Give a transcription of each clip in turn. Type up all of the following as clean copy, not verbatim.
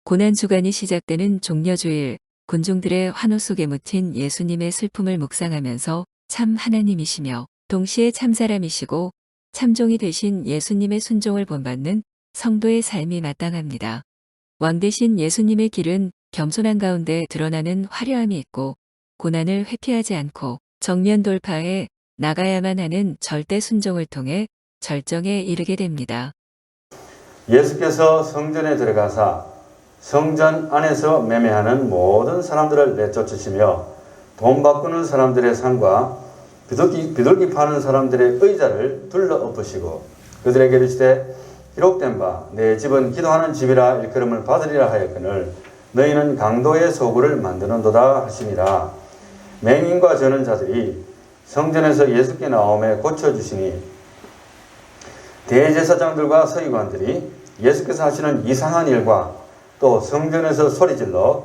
고난주간이 시작되는 종려주일, 군중들의 환호 속에 묻힌 예수님의 슬픔을 묵상하면서 참 하나님이시며 동시에 참 사람이시고 참종이 되신 예수님의 순종을 본받는 성도의 삶이 마땅합니다. 왕 되신 예수님의 길은 겸손한 가운데 드러나는 화려함이 있고 고난을 회피하지 않고 정면 돌파해 나가야만 하는 절대 순종을 통해 절정에 이르게 됩니다. 예수께서 성전에 들어가사 성전 안에서 매매하는 모든 사람들을 내쫓으시며 돈 바꾸는 사람들의 상과 비둘기 파는 사람들의 의자를 둘러 엎으시고 그들에게 이르시되 기록된 바 내 집은 기도하는 집이라 일컬음을 받으리라 하였거늘 너희는 강도의 소굴을 만드는도다 하시니라. 맹인과 저는 자들이 성전에서 예수께 나오매 고쳐주시니 대제사장들과 서기관들이 예수께서 하시는 이상한 일과 또 성전에서 소리질러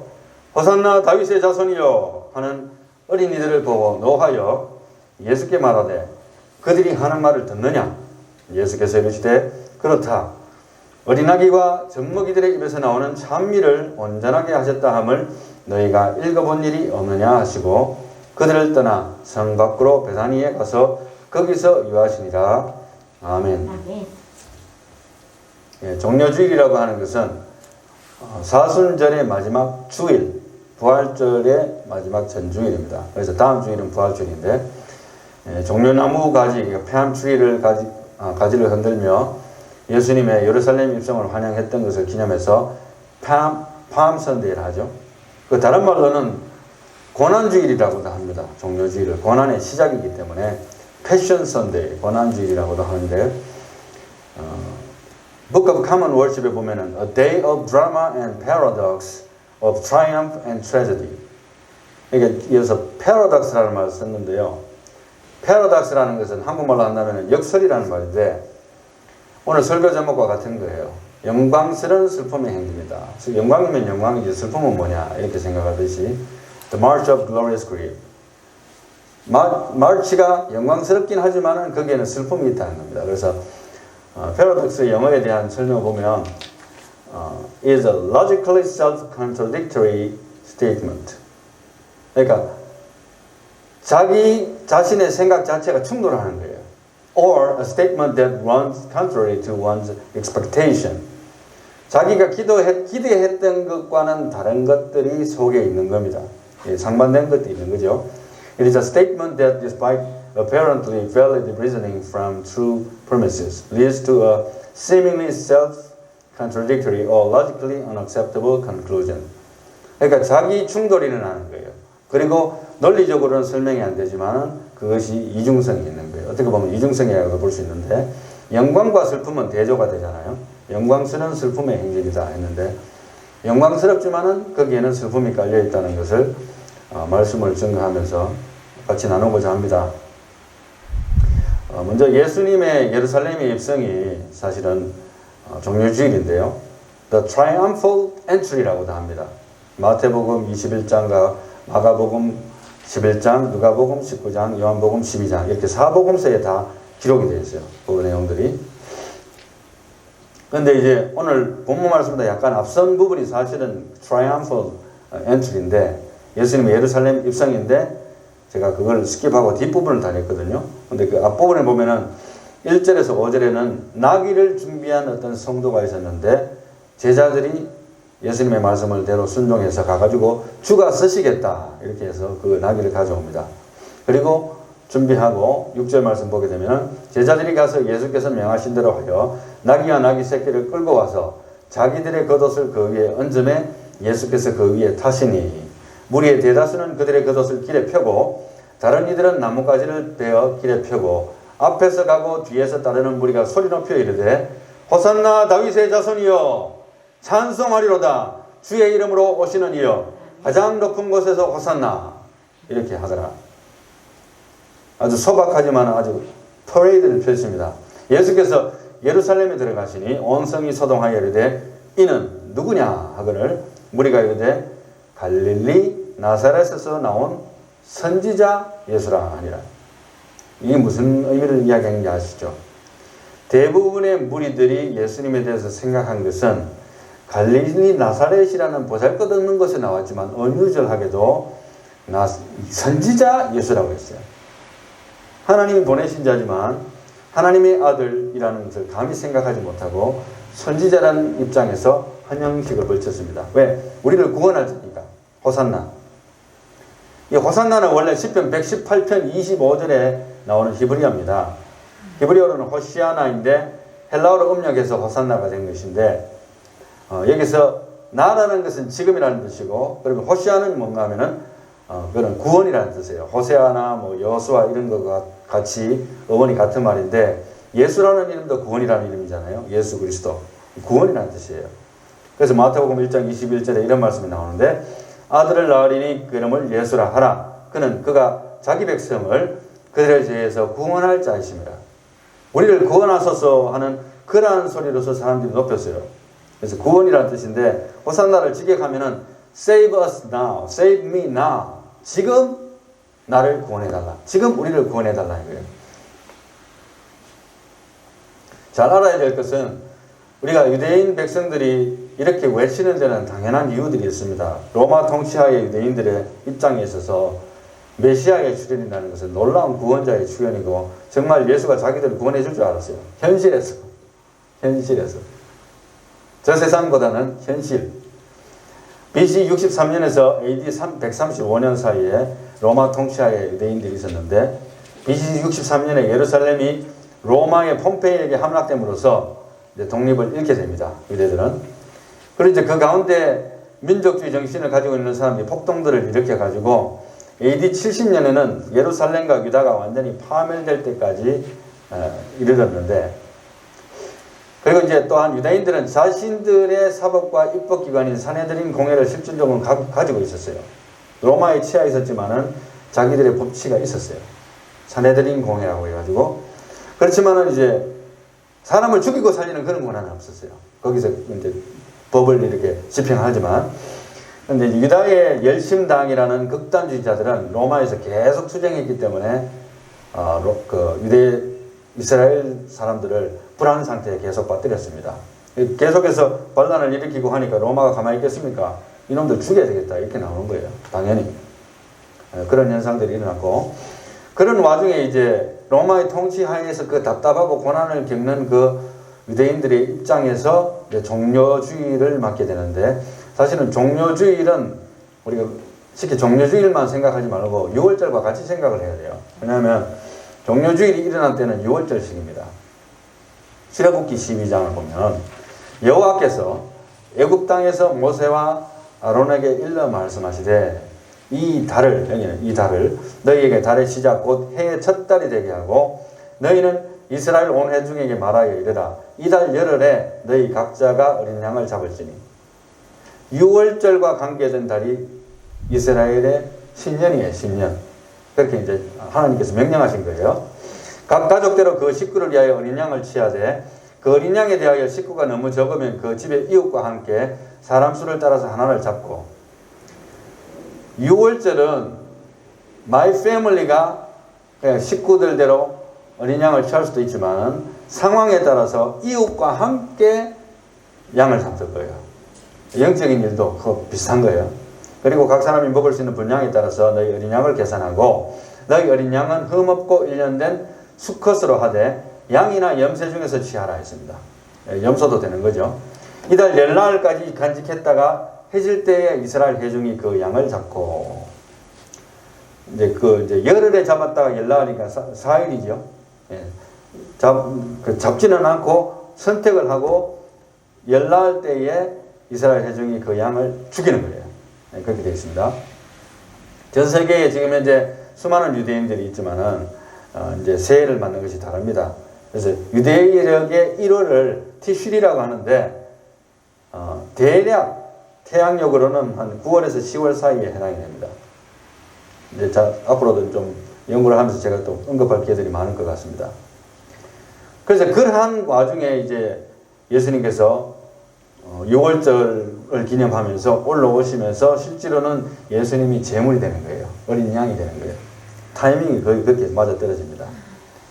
호산나 다윗의 자손이여 하는 어린이들을 보고 노하여 예수께 말하되 그들이 하는 말을 듣느냐? 예수께서 이르시되 그렇다. 어린아기와 젖먹이들의 입에서 나오는 찬미를 온전하게 하셨다 함을 너희가 읽어본 일이 없느냐 하시고 그들을 떠나 성 밖으로 베다니에 가서 거기서 유하시니라. 아멘. 예, 종려주일이라고 하는 것은 사순절의 마지막 주일, 부활절의 마지막 전주일입니다. 그래서 다음 주일은 부활주일인데 종려나무 가지, 폐암추리를 가지를 흔들며 예수님의 예루살렘 입성을 환영했던 것을 기념해서 팜 선데이를 하죠. 그 다른 말로는 고난주일이라고도 합니다. 종려주일을 고난의 시작이기 때문에 패션 선데이, 고난주일이라고도 하는데 Book of Common Worship에 보면은 A day of drama and paradox, of triumph and tragedy. 이게 이어서 paradox라는 말을 썼는데요. paradox라는 것은 한국말로 한다면 역설이라는 말인데 오늘 설교 제목과 같은 거예요. 영광스러운 슬픔의 행진이다. 영광이면 영광이지 슬픔은 뭐냐 이렇게 생각하듯이 The March of Glorious Grief. 마치가 영광스럽긴 하지만 거기에는 슬픔이 있다는 겁니다. 그래서 패러독스의 영어에 대한 설명을 보면 is a logically self-contradictory statement. 그러니까 자기 자신의 생각 자체가 충돌하는 거예요. Or a statement that runs contrary to one's expectation. 자기가 기대했던 것과는 다른 것들이 속에 있는 겁니다. 상반된 것도 있는 거죠. It is a statement that despite apparently valid reasoning from true premises leads to a seemingly self-contradictory or logically unacceptable conclusion. 그러니까 자기 충돌이 일어나는 거예요. 그리고 논리적으로는 설명이 안 되지만 그것이 이중성이 있는 거예요. 어떻게 보면 이중성이라고 볼 수 있는데 영광과 슬픔은 대조가 되잖아요. 영광스러운 슬픔의 행진이다 했는데 영광스럽지만은 거기에는 슬픔이 깔려 있다는 것을 말씀을 증거하면서 같이 나누고자 합니다. 먼저 예수님의 예루살렘의 입성이 사실은 종려주일인데요. The Triumphal Entry라고도 합니다. 마태복음 21장과 마가복음 11장, 누가복음 19장, 요한복음 12장 이렇게 사복음서에 다 기록이 되어 있어요. 그 내용들이. 그런데 이제 오늘 본문 말씀보다 약간 앞선 부분이 사실은 Triumphal Entry인데 예수님의 예루살렘 입성인데 제가 그걸 스킵하고 뒷부분을 다녔거든요. 근데 그 앞부분에 보면은 1절에서 5절에는 나귀를 준비한 어떤 성도가 있었는데 제자들이 예수님의 말씀을 대로 순종해서 가가지고 주가 쓰시겠다 이렇게 해서 그 나귀를 가져옵니다. 그리고 준비하고 6절 말씀 보게 되면 제자들이 가서 예수께서 명하신 대로 하여 나귀와 나귀 새끼를 끌고 와서 자기들의 겉옷을 그 위에 얹음에 예수께서 그 위에 타시니 무리의 대다수는 그들의 겉옷을 길에 펴고 다른 이들은 나뭇가지를 베어 길에 펴고 앞에서 가고 뒤에서 따르는 무리가 소리 높여 이르되 호산나 다윗의 자손이여 찬송하리로다 주의 이름으로 오시는 이여 가장 높은 곳에서 호산나 이렇게 하더라. 아주 소박하지만 아주 퍼레이드를 펼칩니다. 예수께서 예루살렘에 들어가시니 온 성이 소동하여 이르되 이는 누구냐 하거늘 무리가 이르되 갈릴리 나사렛에서 나온 선지자 예수라 하니라. 이게 무슨 의미를 이야기하는지 아시죠? 대부분의 무리들이 예수님에 대해서 생각한 것은 갈릴리 나사렛이라는 보잘것없는 것에 나왔지만 어뉴절하게도 선지자 예수라고 했어요. 하나님이 보내신 자지만 하나님의 아들이라는 것을 감히 생각하지 못하고 선지자라는 입장에서 환영식을 벌쳤습니다. 왜? 우리를 구원할 테니까. 호산나. 이 호산나는 원래 시편 118편 25절에 나오는 히브리어입니다. 히브리어로는 호시아나인데 헬라어로 음력해서 호산나가 된 것인데 여기서 나라는 것은 지금이라는 뜻이고, 그리고 호시아는 뭔가 하면은 그런 구원이라는 뜻이에요. 호세아나 뭐 여호수아 이런 것과 같이 어원이 같은 말인데, 예수라는 이름도 구원이라는 이름이잖아요. 예수 그리스도. 구원이라는 뜻이에요. 그래서 마태복음 1장 21절에 이런 말씀이 나오는데, 아들을 낳으리니 그 이름을 예수라 하라. 그가 자기 백성을 그들의 죄에서 구원할 자이심이라. 우리를 구원하소서 하는 그러한 소리로서 사람들이 높였어요. 그래서 구원이라는 뜻인데, 호산나를 직역하면은 Save us now, save me now. 지금 나를 구원해달라. 지금 우리를 구원해달라 이거예요. 잘 알아야 될 것은, 우리가 유대인 백성들이 이렇게 외치는 데는 당연한 이유들이 있습니다. 로마 통치하의 유대인들의 입장에 있어서 메시아의 출현이라는 것은 놀라운 구원자의 출현이고, 정말 예수가 자기들을 구원해 줄 줄 알았어요. 현실에서. 저 세상보다는 현실. BC 63년에서 AD 135년 사이에 로마 통치하에 유대인들이 있었는데, BC 63년에 예루살렘이 로마의 폼페이에게 함락됨으로써 이제 독립을 잃게 됩니다. 유대들은. 그리고 이제 그 가운데 민족주의 정신을 가지고 있는 사람이 폭동들을 일으켜가지고 AD 70년에는 예루살렘과 유다가 완전히 파멸될 때까지 이르렀는데, 그리고 이제 또한 유다인들은 자신들의 사법과 입법기관인 사내들인 공회를 실질적으로 가지고 있었어요. 로마에 치하 있었지만은 자기들의 법치가 있었어요. 사내들인 공회라고 해가지고. 그렇지만은 이제 사람을 죽이고 살리는 그런 권한은 없었어요. 거기서 이제 법을 이렇게 집행하지만, 근데 유다의 열심당이라는 극단주의자들은 로마에서 계속 투쟁했기 때문에 유대 이스라엘 사람들을 불안 상태에 계속 빠뜨렸습니다. 계속해서 반란을 일으키고 하니까 로마가 가만히 있겠습니까? 이놈들 죽여야 되겠다 이렇게 나오는 거예요. 당연히 그런 현상들이 일어났고, 그런 와중에 이제 로마의 통치 하에서 그 답답하고 고난을 겪는 그 유대인들의 입장에서 이제 종료주의를 맡게 되는데, 사실은 종료주의는 우리가 쉽게 종료주의만 생각하지 말고 6월절과 같이 생각을 해야 돼요. 왜냐하면 종료주일이 일어난 때는 6월절식입니다. 출애굽기 12장을 보면 여호와께서 애굽 땅에서 모세와 아론에게 일러 말씀하시되, 이 달을 너희에게 달의 시작 곧 해의 첫 달이 되게 하고, 너희는 이스라엘 온 회중에게 말하여 이르라. 이 달 열흘에 너희 각자가 어린 양을 잡을지니. 6월절과 관계된 달이 이스라엘의 신년이에요. 신년. 그렇게 이제 하나님께서 명령하신 거예요. 각 가족대로 그 식구를 위하여 어린 양을 취하되, 그 어린 양에 대하여 식구가 너무 적으면 그 집의 이웃과 함께 사람 수를 따라서 하나를 잡고, 6월절은 my family가 그냥 식구들대로 어린 양을 취할 수도 있지만 상황에 따라서 이웃과 함께 양을 잡을 거예요. 영적인 일도 비슷한 거예요. 그리고 각 사람이 먹을 수 있는 분량에 따라서 너희 어린 양을 계산하고, 너희 어린 양은 흠없고 일년된 수컷으로 하되 양이나 염소 중에서 취하라 했습니다. 염소도 되는 거죠. 이달 열나흘까지 간직했다가 해질 때에 이스라엘 회중이 그 양을 잡고, 이제 열흘에 잡았다가 열나흘이니까 4일이죠. 예. 잡지는 않고 선택을 하고 열나흘 때에 이스라엘 회중이 그 양을 죽이는 거예요. 네, 그렇게 되어 있습니다. 전 세계에 지금 현재 수많은 유대인들이 있지만은 이제 새해를 맞는 것이 다릅니다. 그래서 유대인의 1월을 티슈리라고 하는데 대략 태양력으로는 한 9월에서 10월 사이에 해당이 됩니다. 이제 앞으로도 좀 연구를 하면서 제가 또 언급할 기회들이 많을 것 같습니다. 그래서 그러한 와중에 이제 예수님께서 6월절을 기념하면서 올라오시면서 실제로는 예수님이 제물이 되는 거예요. 어린 양이 되는 거예요. 타이밍이 거의 그렇게 맞아떨어집니다.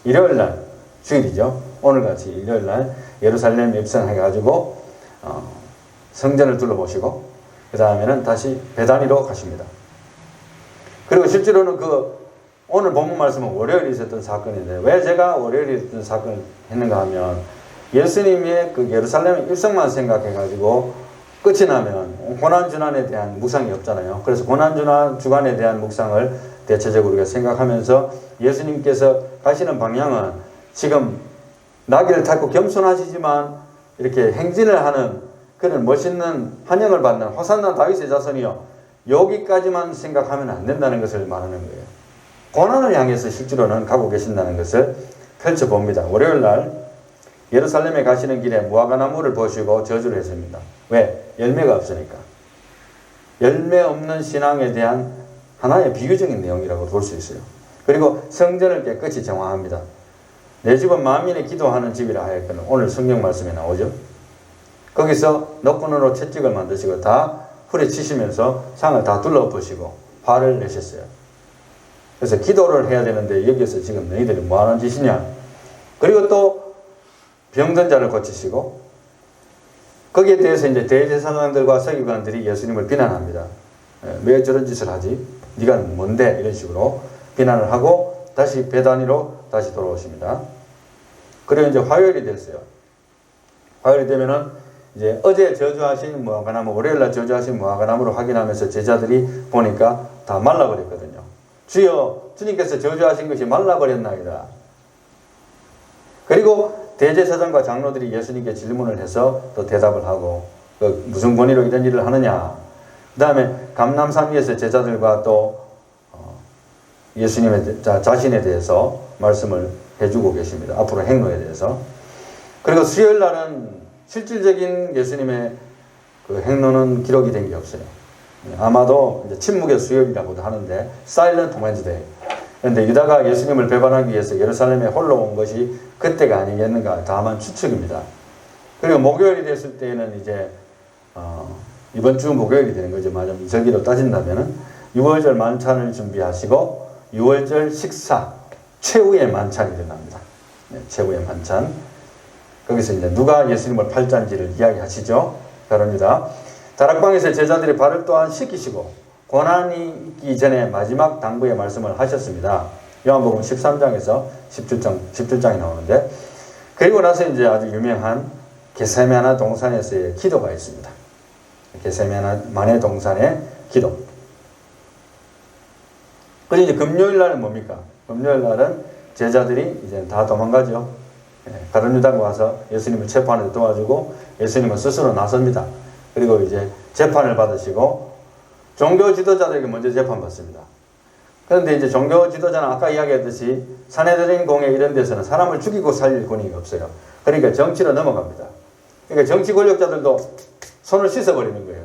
일요일날, 주일이죠. 오늘같이 일요일날 예루살렘 입성해가지고 성전을 둘러보시고 그 다음에는 다시 베다니로 가십니다. 그리고 실제로는 오늘 본문 말씀은 월요일에 있었던 사건인데 왜 제가 월요일에 있었던 사건을 했는가 하면 예수님의 그 예루살렘 입성만 생각해가지고 끝이 나면 고난주간에 대한 묵상이 없잖아요. 그래서 고난주간에 대한 묵상을 대체적으로 우리가 생각하면서 예수님께서 가시는 방향은 지금 나귀를 타고 겸손하시지만 이렇게 행진을 하는 그런 멋있는 환영을 받는 호산나 다윗의 자손이요. 여기까지만 생각하면 안 된다는 것을 말하는 거예요. 고난을 향해서 실제로는 가고 계신다는 것을 펼쳐봅니다. 월요일 날 예루살렘에 가시는 길에 무화과나무를 보시고 저주를 했습니다. 왜? 열매가 없으니까. 열매 없는 신앙에 대한 하나의 비유적인 내용이라고 볼 수 있어요. 그리고 성전을 깨끗이 정화합니다. 내 집은 만민이 기도하는 집이라 하였거든. 오늘 성경 말씀에 나오죠. 거기서 너끈으로 채찍을 만드시고 다 후려치시면서 상을 다 둘러엎으시고 화를 내셨어요. 그래서 기도를 해야 되는데 여기서 지금 너희들이 뭐하는 짓이냐. 그리고 또 병든 자를 고치시고 거기에 대해서 이제 대제사장들과 서기관들이 예수님을 비난합니다. 왜 저런 짓을 하지? 네가 뭔데? 이런 식으로 비난을 하고 다시 베다니로 다시 돌아오십니다. 그리고 이제 화요일이 됐어요. 화요일이 되면은 이제 어제 저주하신 무화과나무, 월요일날 저주하신 무화과나무를 확인하면서 제자들이 보니까 다 말라버렸거든요. 주여, 주님께서 저주하신 것이 말라버렸나이다. 그리고 대제사장과 장로들이 예수님께 질문을 해서 또 대답을 하고 무슨 권위로 이런 일을 하느냐. 그 다음에 감람산 위에서 제자들과 또 예수님의 자신에 대해서 말씀을 해주고 계십니다. 앞으로 행로에 대해서. 그리고 수요일 날은 실질적인 예수님의 그 행로는 기록이 된 게 없어요. 아마도 이제 침묵의 수요일이라고도 하는데 Silent Wednesday. 그런데 유다가 예수님을 배반하기 위해서 예루살렘에 홀로 온 것이 그때가 아니겠는가. 다만 추측입니다. 그리고 목요일이 됐을 때는 이제 이번 주 목요일이 되는 거죠. 맞아요. 저기로 따진다면은 6월절 만찬을 준비하시고 6월절 식사 최후의 만찬이 일어납니다. 네, 최후의 만찬. 거기서 이제 누가 예수님을 팔잔지를 이야기하시죠. 그럽니다. 다락방에서 제자들이 발을 또한 씻기시고 고난이 있기 전에 마지막 당부의 말씀을 하셨습니다. 요한복음 13장에서 17장이 나오는데 그리고 나서 이제 아주 유명한 겟세마네 동산에서의 기도가 있습니다. 겟세마네 동산의 기도. 그리고 이제 금요일 날은 뭡니까? 금요일 날은 제자들이 이제 다 도망가죠. 가룟 유다가 와서 예수님을 재판에 도와주고 예수님은 스스로 나섭니다. 그리고 이제 재판을 받으시고 종교 지도자들에게 먼저 재판받습니다. 그런데 이제 종교 지도자는 아까 이야기했듯이 사내들인 공회 이런 데서는 사람을 죽이고 살릴 권위가 없어요. 그러니까 정치로 넘어갑니다. 그러니까 정치 권력자들도 손을 씻어버리는 거예요.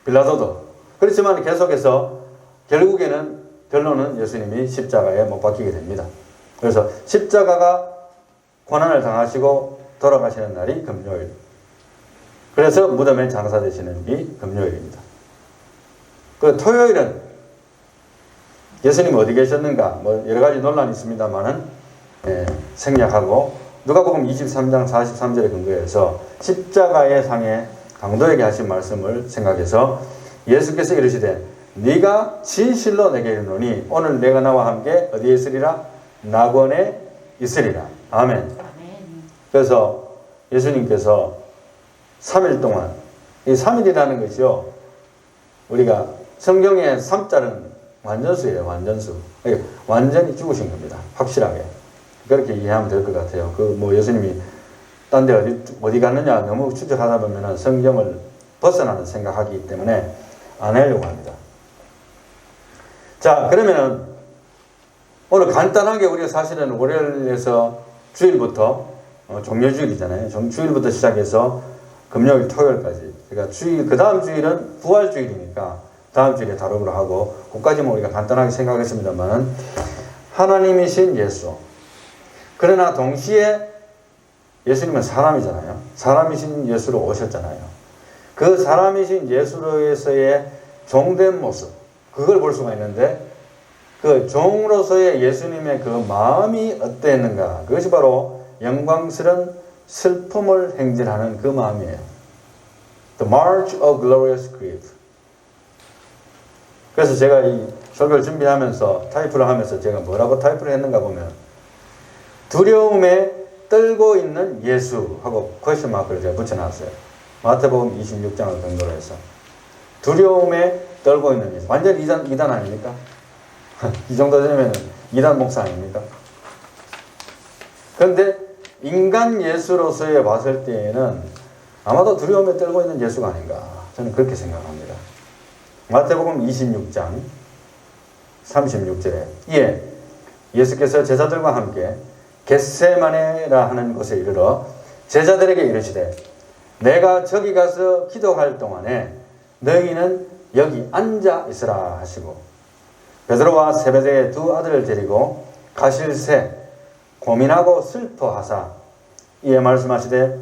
빌라도도. 그렇지만 계속해서 결국에는 결론은 예수님이 십자가에 못 박히게 됩니다. 그래서 십자가가 고난을 당하시고 돌아가시는 날이 금요일. 그래서 무덤에 장사되시는 이 금요일입니다. 그 토요일은 예수님 어디 계셨는가? 뭐 여러 가지 논란이 있습니다만은 생략하고 누가복음 23장 43절에 근거해서 십자가의 상에 강도에게 하신 말씀을 생각해서 예수께서 이르시되 네가 진실로 내게 이르노니 오늘 내가 나와 함께 어디에 있으리라? 낙원에 있으리라. 아멘. 그래서 예수님께서 3일 동안 이 3일이라는 것이요. 우리가 성경의 3자는 완전수예요. 완전수. 완전히 죽으신 겁니다. 확실하게. 그렇게 이해하면 될 것 같아요. 예수님이 딴 데 어디 갔느냐 너무 추적하다 보면 성경을 벗어나는 생각하기 때문에 안 하려고 합니다. 자, 그러면은 오늘 간단하게 우리가 사실은 월요일에서 주일부터 종료주일이잖아요. 주일부터 시작해서 금요일, 토요일까지. 그러니까 그 다음 주일은 부활주일이니까 다음 주일에 다루기로 하고, 그까지만 우리가 간단하게 생각했습니다만, 하나님이신 예수. 그러나 동시에 예수님은 사람이잖아요. 사람이신 예수로 오셨잖아요. 그 사람이신 예수로서의 종된 모습, 그걸 볼 수가 있는데, 그 종으로서의 예수님의 그 마음이 어땠는가? 그것이 바로 영광스러운 슬픔을 행진하는 그 마음이에요. The March of Glorious Grief. 그래서 제가 이 설교를 준비하면서 타이프를 하면서 제가 뭐라고 타이프를 했는가 보면 두려움에 떨고 있는 예수 하고 퀘스천 마크를 제가 붙여놨어요. 마태복음 26장을 근거로 해서 두려움에 떨고 있는 예수. 완전 이단 아닙니까? 이 정도 되면 이단 목사 아닙니까? 그런데 인간 예수로서의 봤을 때에는 아마도 두려움에 떨고 있는 예수가 아닌가 저는 그렇게 생각합니다. 마태복음 26장 36절에 이에 예수께서 제자들과 함께 겟세마네라 하는 곳에 이르러 제자들에게 이르시되 내가 저기 가서 기도할 동안에 너희는 여기 앉아 있으라 하시고 베드로와 세베대의 두 아들을 데리고 가실새 고민하고 슬퍼하사 이에 말씀하시되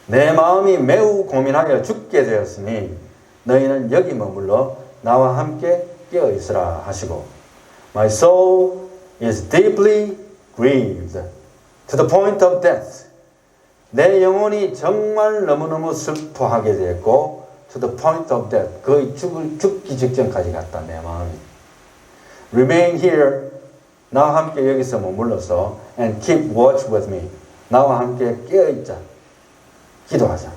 내 마음이 매우 고민하여 죽게 되었으니 너희는 여기 머물러 나와 함께 깨어 있으라 하시고 My soul is deeply grieved to the point of death. 내 영혼이 정말 너무너무 슬퍼하게 됐고 to the point of death. 거의 죽기 직전까지 갔다 내 마음이. Remain here. 나와 함께 여기서 머물러서 and keep watch with me. 나와 함께 깨어있자. 기도하자.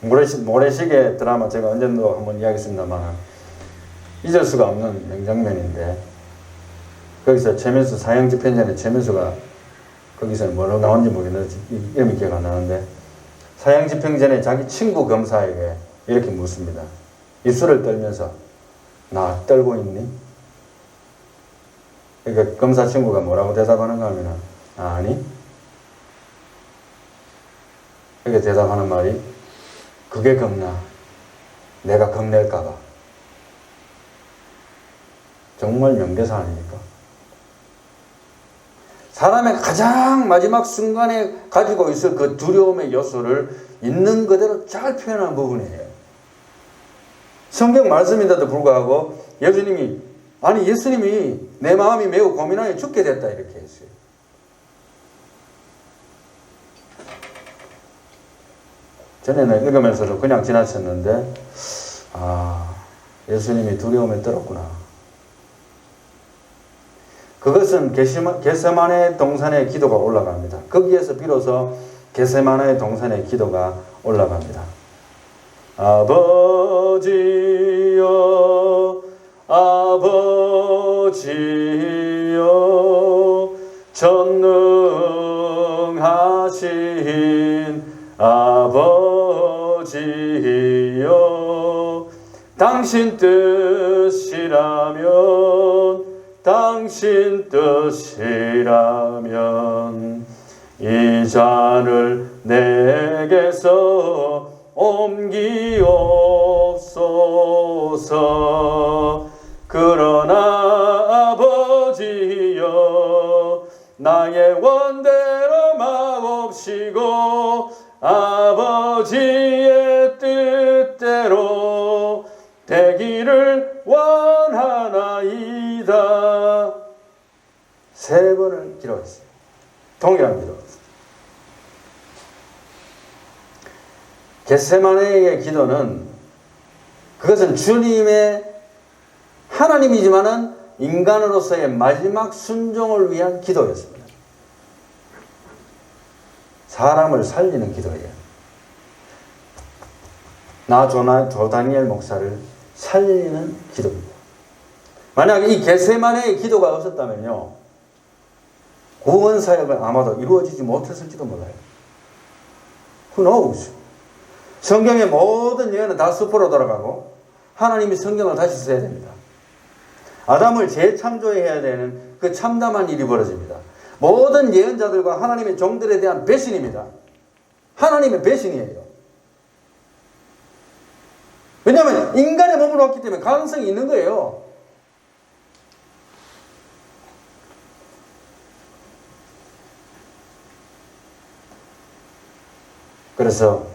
모래시계 드라마 제가 언젠도 한번 이야기했습니다만 잊을 수가 없는 명장면인데 거기서 최민수 사형집행전에 최민수가 거기서 뭐라고 나온지 모르겠는데 이름이 기억 안 나는데 사형집행전에 자기 친구 검사에게 이렇게 묻습니다. 입술을 떨면서 나 떨고 있니? 그러니까 검사 친구가 뭐라고 대답하는가 하면 아니. 이렇게 대답하는 말이 그게 겁나. 내가 겁낼까봐. 정말 명대사 아닙니까? 사람의 가장 마지막 순간에 가지고 있을 그 두려움의 요소를 있는 그대로 잘 표현한 부분이에요. 성경 말씀인데도 불구하고 예수님이 내 마음이 매우 고민하여 죽게 됐다 이렇게 했어요. 전에는 읽으면서도 그냥 지나쳤는데 예수님이 두려움에 떨었구나. 그것은 겟세마네 동산의 기도가 올라갑니다. 거기에서 비로소 겟세마네 동산의 기도가 올라갑니다. 아버지여 아버지여 전능하신 아버지여 당신 뜻이라면 이 잔을 내게서 옮기옵소서. 그러나 아버지여 나의 원대로 마옵시고 아버지의 뜻대로 되기를 원하나이다. 3번을 기록했어요. 동일한 기도. 겟세마네의 기도는 그것은 주님의 하나님이지만은 인간으로서의 마지막 순종을 위한 기도였습니다. 사람을 살리는 기도예요. 조 다니엘 목사를 살리는 기도입니다. 만약에 이 겟세마네의 기도가 없었다면요, 구원 사역은 아마도 이루어지지 못했을지도 몰라요. Who knows? 성경의 모든 예언은 다 수포로 돌아가고 하나님이 성경을 다시 써야 됩니다. 아담을 재창조해야 되는 그 참담한 일이 벌어집니다. 모든 예언자들과 하나님의 종들에 대한 배신입니다. 하나님의 배신이에요. 왜냐하면 인간의 몸으로 왔기 때문에 가능성이 있는 거예요. 그래서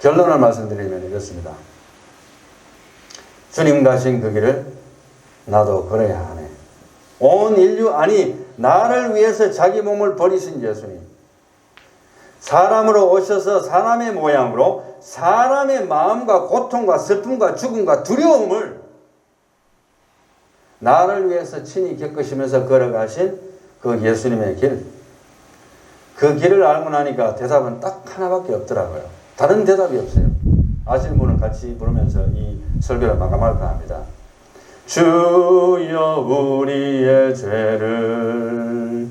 결론을 말씀드리면 이렇습니다. 주님 가신 그 길을 나도 걸어야 하네. 온 인류, 나를 위해서 자기 몸을 버리신 예수님. 사람으로 오셔서 사람의 모양으로 사람의 마음과 고통과 슬픔과 죽음과 두려움을 나를 위해서 친히 겪으시면서 걸어가신 그 예수님의 길, 그 길을 알고 나니까 대답은 딱 하나밖에 없더라고요. 다른 대답이 없어요. 아시는 분은 같이 부르면서 이 설교를 마감할까 합니다. 주여 우리의 죄를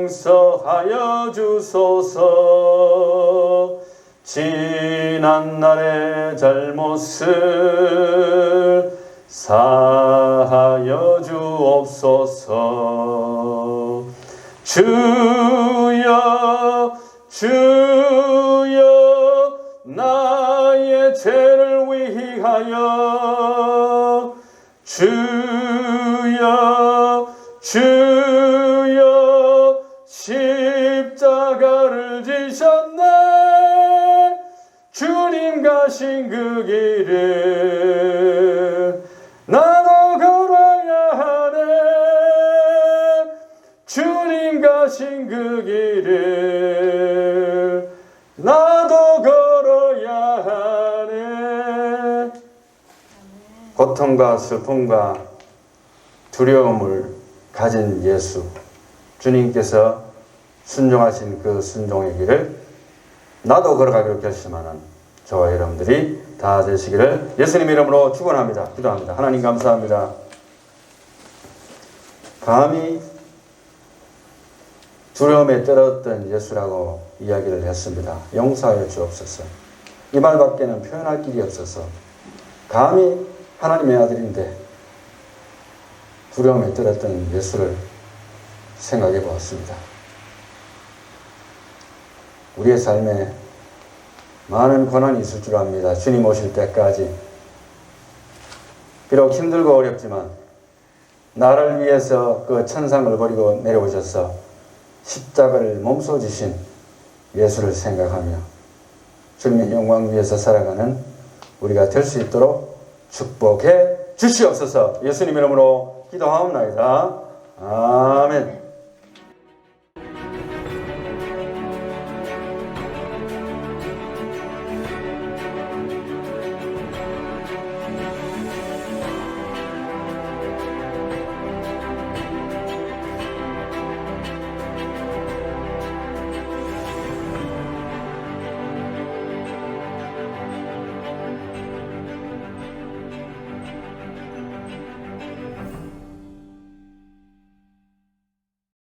용서하여 주소서. 지난 날의 잘못을 사하여 주옵소서. 주여 주여 나의 죄를 위하여 주여 주여 십자가를 지셨네. 주님 가신 그 길을 나도 걸어야 하네. 주님 가신 그 길을 나도 걸어야 하네. 고통과 슬픔과 두려움을 가진 예수, 주님께서 순종하신 그 순종의 길을 나도 걸어가기로 결심하는 저와 여러분들이 다 되시기를 예수님 이름으로 축원합니다. 기도합니다. 하나님 감사합니다. 감히 두려움에 떨었던 예수라고 이야기를 했습니다. 용서하여 주옵소서. 이 말밖에는 표현할 길이 없어서 감히 하나님의 아들인데 두려움에 떨었던 예수를 생각해 보았습니다. 우리의 삶에 많은 고난이 있을 줄 압니다. 주님 오실 때까지. 비록 힘들고 어렵지만 나를 위해서 그 천상을 버리고 내려오셔서 십자가를 몸소 지신 예수를 생각하며 주님의 영광 위에서 살아가는 우리가 될 수 있도록 축복해 주시옵소서. 예수님 이름으로 기도하옵나이다. 아멘.